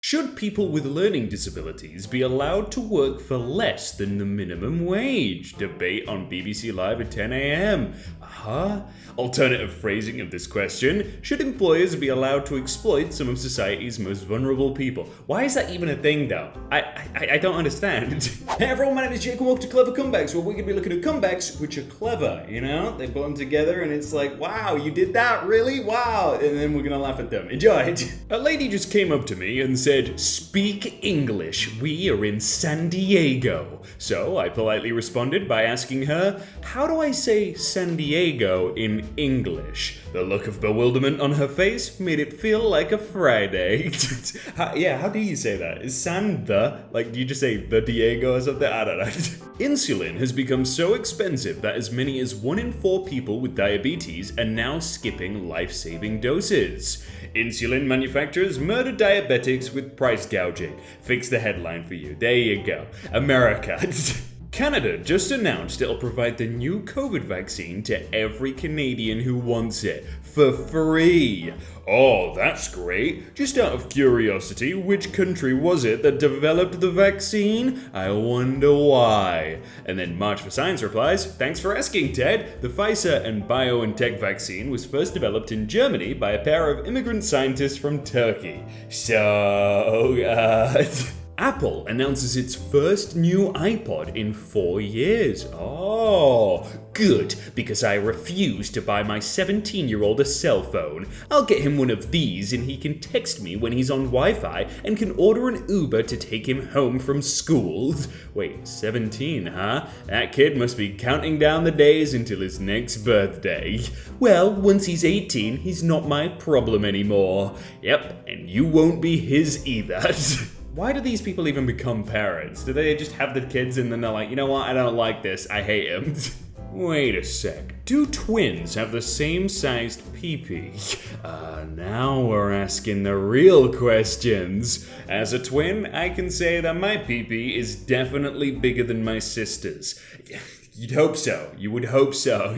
Should people with learning disabilities be allowed to work for less than the minimum wage? Debate on BBC Live at 10 a.m. Alternative phrasing of this question: should employers be allowed to exploit some of society's most vulnerable people? Why is that even a thing, though? I don't understand. Hey everyone, my name is Jake and welcome to Clever Comebacks, where we're going to be looking at comebacks which are clever, you know? They put them together and it's like, wow, you did that, really? Wow. And then we're going to laugh at them. Enjoy. A lady just came up to me and said, "Speak English, we are in San Diego." So I politely responded by asking her, how do I say San Diego in English? The look of bewilderment on her face made it feel like a Friday. How do you say that? Is San do you just say the Diego or something? I don't know. Insulin has become so expensive that as many as 1 in 4 people with diabetes are now skipping life-saving doses. Insulin manufacturers murder diabetics with price gouging. Fix the headline for you. There you go. America. Canada just announced it'll provide the new COVID vaccine to every Canadian who wants it, for free. Oh, that's great. Just out of curiosity, which country was it that developed the vaccine? I wonder why. And then March for Science replies, "Thanks for asking, Ted. The Pfizer and BioNTech vaccine was first developed in Germany by a pair of immigrant scientists from Turkey." Apple announces its first new iPod in 4 years. Oh, good, because I refuse to buy my 17-year-old a cell phone. I'll get him one of these and he can text me when he's on Wi-Fi and can order an Uber to take him home from school. Wait, 17, huh? That kid must be counting down the days until his next birthday. Well, once he's 18, he's not my problem anymore. Yep, and you won't be his either. Why do these people even become parents? Do they just have the kids and then they're like, you know what, I don't like this, I hate him? Wait a sec. Do twins have the same sized pee-pee? Now we're asking the real questions. As a twin, I can say that my pee-pee is definitely bigger than my sister's. You'd hope so. You would hope so.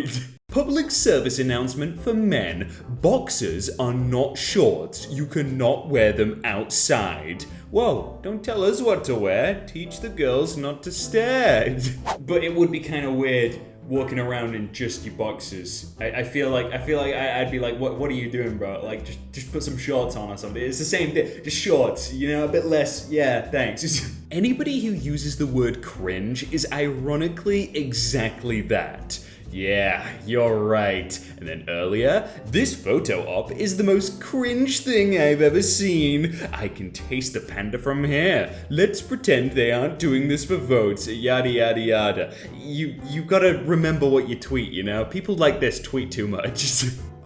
Public service announcement for men. Boxers are not shorts. You cannot wear them outside. Whoa, don't tell us what to wear. Teach the girls not to stare. But it would be kind of weird walking around in just your boxers. I feel like I'd be like, what are you doing, bro? Like, just put some shorts on or something. It's the same thing, just shorts, you know, a bit less. Yeah, thanks. Anybody who uses the word cringe is ironically exactly that. Yeah, you're right. And then earlier, this photo op is the most cringe thing I've ever seen. I can taste the panda from here. Let's pretend they aren't doing this for votes, yada yada yada. You gotta remember what you tweet, you know? People like this tweet too much.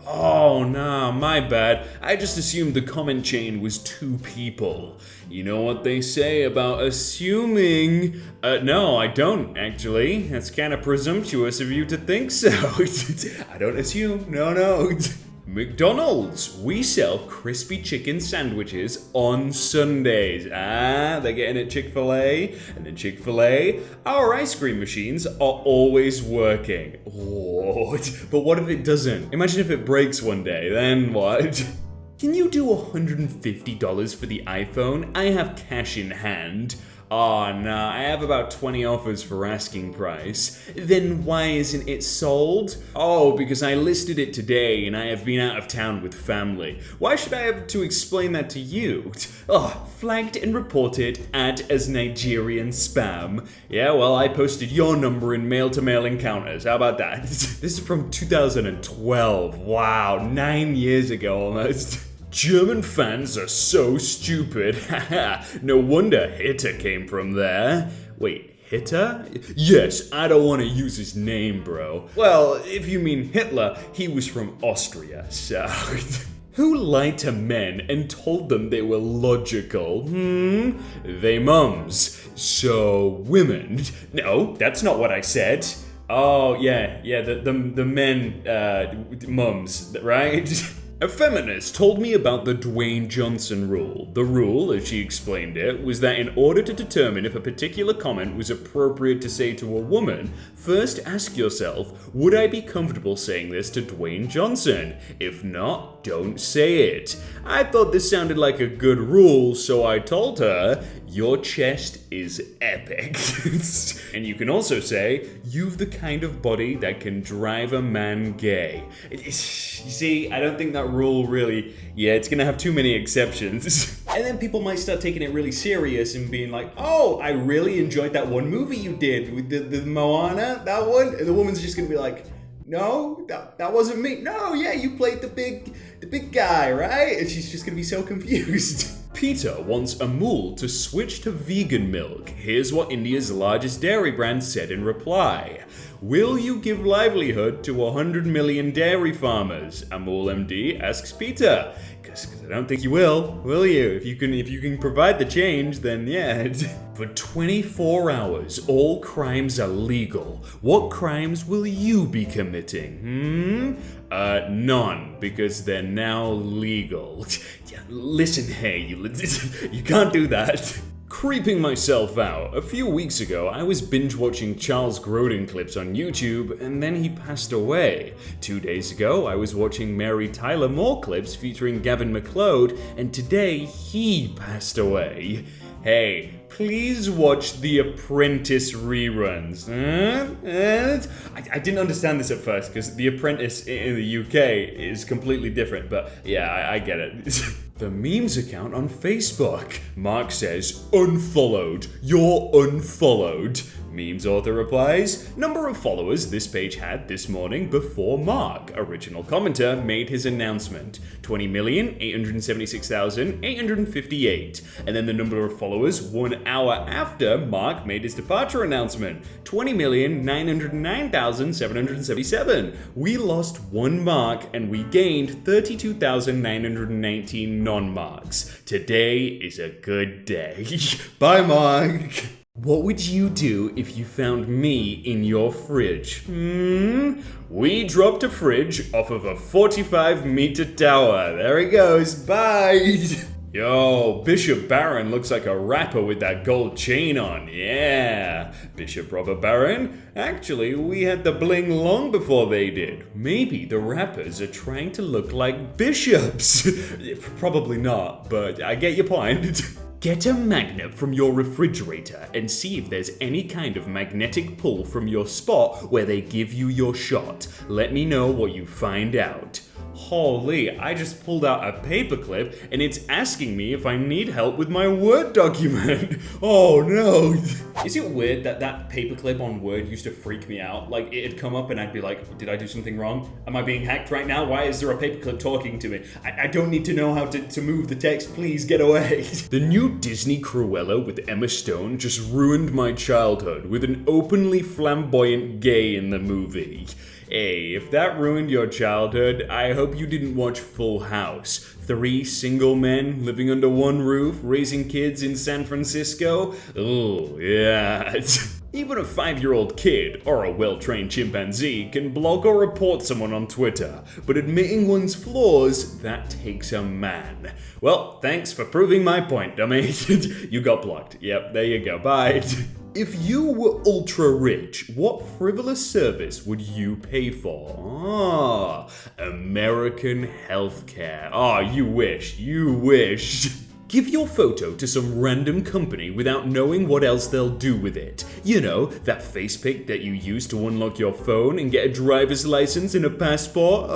Oh, nah, my bad. I just assumed the comment chain was 2 people. You know what they say about assuming? No, I don't, actually. That's kind of presumptuous of you to think so. I don't assume, no. McDonald's, we sell crispy chicken sandwiches on Sundays. They're getting it Chick-fil-A. And then Chick-fil-A, our ice cream machines are always working. Oh, but what if it doesn't? Imagine if it breaks one day, then what? Can you do $150 for the iPhone? I have cash in hand. Oh, nah, I have about 20 offers for asking price. Then why isn't it sold? Oh, because I listed it today and I have been out of town with family. Why should I have to explain that to you? Oh, flagged and reported as Nigerian spam. Yeah, well, I posted your number in mail-to-mail encounters. How about that? This is from 2012. Wow, 9 years ago almost. German fans are so stupid. Haha, no wonder Hitler came from there. Wait, Hitler? Yes, I don't want to use his name, bro. Well, if you mean Hitler, he was from Austria, so... Who lied to men and told them they were logical? They mums. So, women. No, that's not what I said. Oh, yeah, the men, mums, right? A feminist told me about the Dwayne Johnson Rule. The rule, as she explained it, was that in order to determine if a particular comment was appropriate to say to a woman, first ask yourself, would I be comfortable saying this to Dwayne Johnson? If not, don't say it. I thought this sounded like a good rule, so I told her, your chest is epic. And you can also say, you've the kind of body that can drive a man gay. You see, I don't think that rule really, it's gonna have too many exceptions. And then people might start taking it really serious and being like, oh, I really enjoyed that one movie you did with the Moana, that one. And the woman's just gonna be like, no, that wasn't me. No, yeah, you played the big guy, right? And she's just gonna be so confused. Peter wants Amul to switch to vegan milk. Here's what India's largest dairy brand said in reply. Will you give livelihood to 100 million dairy farmers? Amul MD asks Peter. Because I don't think you will you? If you can provide the change, then yeah. For 24 hours, all crimes are legal. What crimes will you be committing? None, because they're now legal. Listen, hey, you can't do that. Creeping myself out. A few weeks ago, I was binge watching Charles Grodin clips on YouTube, and then he passed away. 2 days ago, I was watching Mary Tyler Moore clips featuring Gavin Macleod, and today he passed away. Hey, please watch The Apprentice reruns. I didn't understand this at first, because The Apprentice in the UK is completely different, but yeah, I get it. The memes account on Facebook. Mark says, unfollowed. You're unfollowed. Memes author replies, number of followers this page had this morning before Mark. Original commenter made his announcement. 20,876,858. And then the number of followers 1 hour after Mark made his departure announcement. 20,909,777. We lost 1 mark and we gained 32,919 non-marks. Today is a good day. Bye, Mark. What would you do if you found me in your fridge? We dropped a fridge off of a 45-meter tower. There he goes. Bye. Yo, Bishop Barron looks like a rapper with that gold chain on. Yeah. Bishop Robert Barron? Actually, we had the bling long before they did. Maybe the rappers are trying to look like bishops. Probably not, but I get your point. Get a magnet from your refrigerator and see if there's any kind of magnetic pull from your spot where they give you your shot. Let me know what you find out. Holy, I just pulled out a paperclip and it's asking me if I need help with my Word document. Oh no. Is it weird that that paperclip on Word used to freak me out? Like, it'd come up and I'd be like, did I do something wrong? Am I being hacked right now? Why is there a paperclip talking to me? I don't need to know how to move the text. Please get away. The new Disney Cruella with Emma Stone just ruined my childhood with an openly flamboyant gay in the movie. Hey, if that ruined your childhood, I hope you didn't watch Full House. 3 single men living under one roof, raising kids in San Francisco? Oh, yeah. Even a 5-year-old kid, or a well-trained chimpanzee, can blog or report someone on Twitter. But admitting one's flaws, that takes a man. Well, thanks for proving my point, dummy. You got blocked. Yep, there you go. Bye. If you were ultra rich, what frivolous service would you pay for? American healthcare. You wish. Give your photo to some random company without knowing what else they'll do with it. You know, that face pic that you use to unlock your phone and get a driver's license and a passport.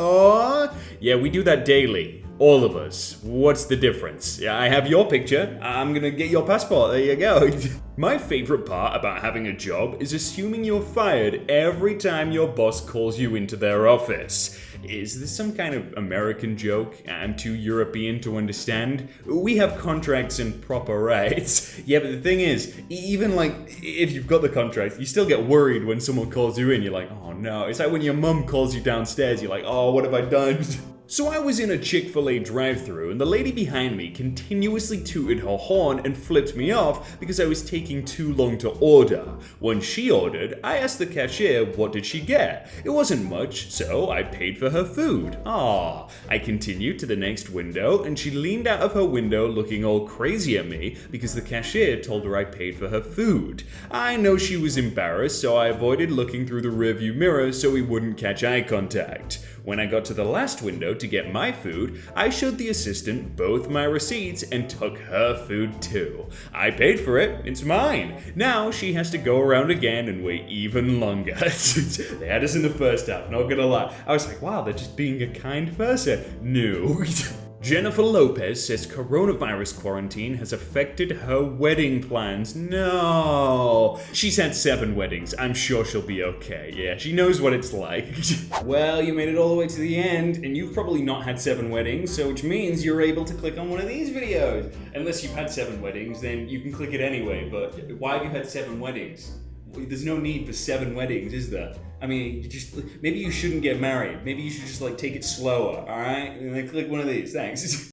Yeah, we do that daily. All of us. What's the difference? Yeah, I have your picture. I'm gonna get your passport. There you go. My favorite part about having a job is assuming you're fired every time your boss calls you into their office. Is this some kind of American joke I'm too European to understand? We have contracts and proper rights. Yeah, but the thing is, even like, if you've got the contract, you still get worried when someone calls you in. You're like, oh no. It's like when your mum calls you downstairs, you're like, oh, what have I done? So I was in a Chick-fil-A drive-thru and the lady behind me continuously tooted her horn and flipped me off because I was taking too long to order. When she ordered, I asked the cashier what did she get. It wasn't much, so I paid for her food. I continued to the next window and she leaned out of her window looking all crazy at me because the cashier told her I paid for her food. I know she was embarrassed, so I avoided looking through the rearview mirror so we wouldn't catch eye contact. When I got to the last window to get my food, I showed the assistant both my receipts and took her food too. I paid for it, it's mine. Now she has to go around again and wait even longer. They had us in the first half, not gonna lie. I was like, wow, they're just being a kind person. No. Jennifer Lopez says coronavirus quarantine has affected her wedding plans. No. She's had 7 weddings. I'm sure she'll be okay. Yeah, she knows what it's like. Well, you made it all the way to the end, and you've probably not had 7 weddings, so which means you're able to click on one of these videos. Unless you've had 7 weddings, then you can click it anyway, but why have you had 7 weddings? There's no need for 7 weddings, is there? I mean, maybe you shouldn't get married. Maybe you should just take it slower, alright? And then click one of these, thanks.